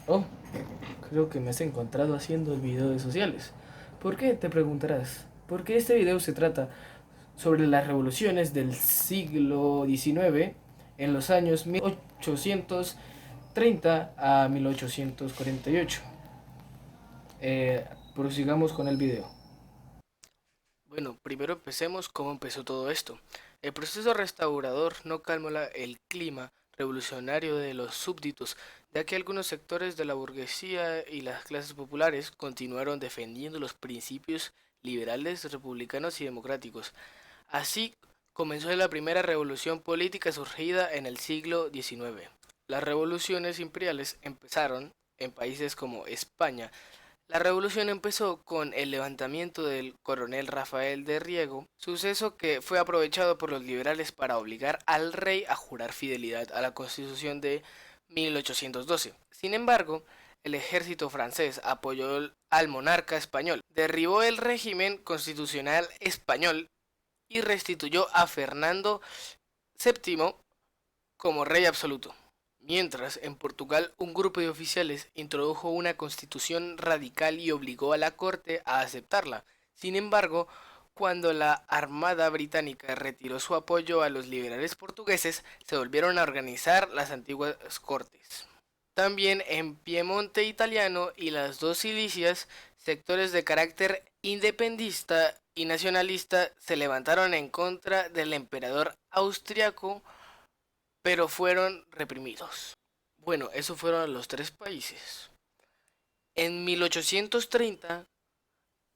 Oh, creo que me has encontrado haciendo el video de sociales. ¿Por qué? Te preguntarás. Porque este video se trata sobre las revoluciones del siglo XIX en los años 1830 a 1848. Prosigamos con el video. Bueno, primero empecemos cómo empezó todo esto. El proceso restaurador no calmó el clima revolucionario de los súbditos, ya que algunos sectores de la burguesía y las clases populares continuaron defendiendo los principios liberales, republicanos y democráticos. Así comenzó la primera revolución política surgida en el siglo XIX. Las revoluciones imperiales empezaron en países como España. La revolución empezó con el levantamiento del coronel Rafael de Riego, suceso que fue aprovechado por los liberales para obligar al rey a jurar fidelidad a la Constitución de 1812. Sin embargo, el ejército francés apoyó al monarca español, derribó el régimen constitucional español y restituyó a Fernando VII como rey absoluto. Mientras, en Portugal, un grupo de oficiales introdujo una constitución radical y obligó a la corte a aceptarla. Sin embargo, cuando la Armada británica retiró su apoyo a los liberales portugueses, se volvieron a organizar las antiguas cortes. También en Piemonte italiano y las dos Cilicias, sectores de carácter independentista y nacionalista se levantaron en contra del emperador austriaco, pero fueron reprimidos. Bueno, esos fueron los tres países. En 1830,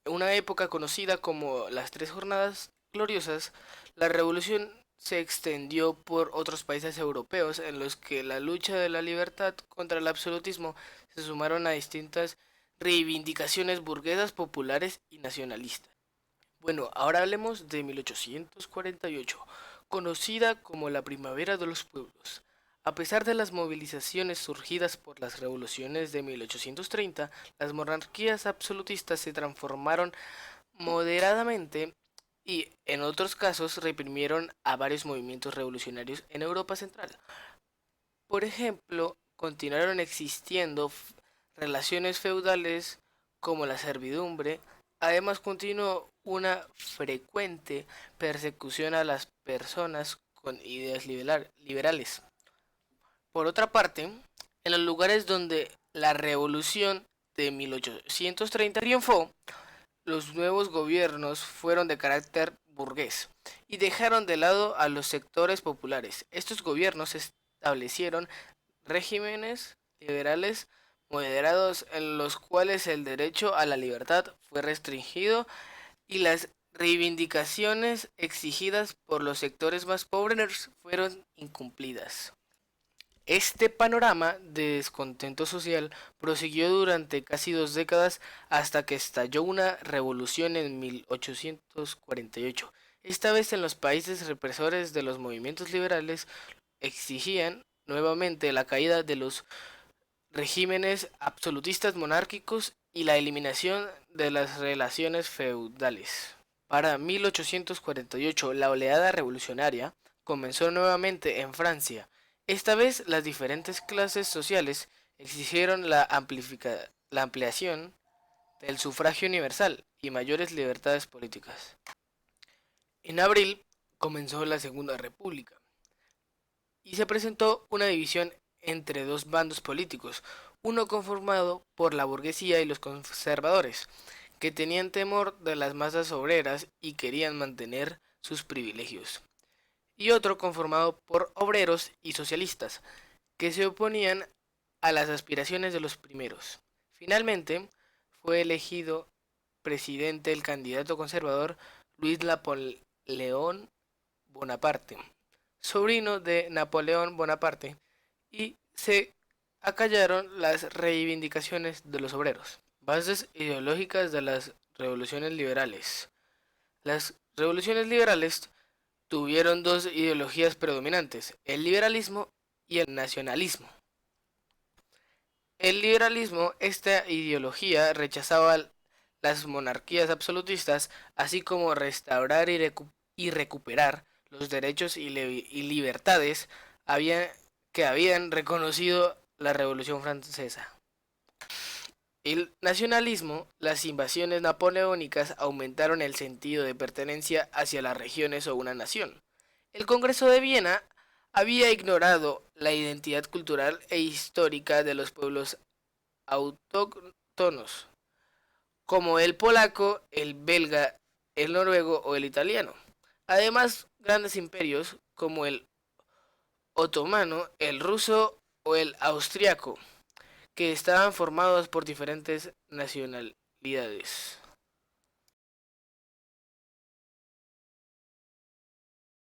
una época conocida como las Tres Jornadas Gloriosas, la revolución se extendió por otros países europeos en los que la lucha de la libertad contra el absolutismo se sumaron a distintas reivindicaciones burguesas, populares y nacionalistas. Bueno, ahora hablemos de 1848, conocida como la Primavera de los Pueblos. A pesar de las movilizaciones surgidas por las revoluciones de 1830, las monarquías absolutistas se transformaron moderadamente y, en otros casos, reprimieron a varios movimientos revolucionarios en Europa Central. Por ejemplo, continuaron existiendo relaciones feudales como la servidumbre. Además, continuó una frecuente persecución a las personas con ideas liberales. Por otra parte, en los lugares donde la revolución de 1830 triunfó, los nuevos gobiernos fueron de carácter burgués y dejaron de lado a los sectores populares. Estos gobiernos establecieron regímenes liberales moderados en los cuales el derecho a la libertad fue restringido y las reivindicaciones exigidas por los sectores más pobres fueron incumplidas. Este panorama de descontento social prosiguió durante casi 2 décadas hasta que estalló una revolución en 1848. Esta vez en los países represores de los movimientos liberales exigían nuevamente la caída de los regímenes absolutistas monárquicos y la eliminación de las relaciones feudales. Para 1848, la oleada revolucionaria comenzó nuevamente en Francia. Esta vez las diferentes clases sociales exigieron la ampliación del sufragio universal y mayores libertades políticas. En abril comenzó la Segunda República y se presentó una división entre dos bandos políticos, uno conformado por la burguesía y los conservadores, que tenían temor de las masas obreras y querían mantener sus privilegios, y otro conformado por obreros y socialistas, que se oponían a las aspiraciones de los primeros. Finalmente, fue elegido presidente el candidato conservador Luis Napoleón Bonaparte, sobrino de Napoleón Bonaparte, y se acallaron las reivindicaciones de los obreros. Bases ideológicas de las revoluciones liberales. Las revoluciones liberales tuvieron dos ideologías predominantes, el liberalismo y el nacionalismo. El liberalismo, esta ideología rechazaba las monarquías absolutistas, así como restaurar y recuperar los derechos y libertades que habían reconocido la Revolución Francesa. El nacionalismo, las invasiones napoleónicas aumentaron el sentido de pertenencia hacia las regiones o una nación. El Congreso de Viena había ignorado la identidad cultural e histórica de los pueblos autóctonos, como el polaco, el belga, el noruego o el italiano. Además, grandes imperios como el otomano, el ruso o el austriaco, que estaban formados por diferentes nacionalidades.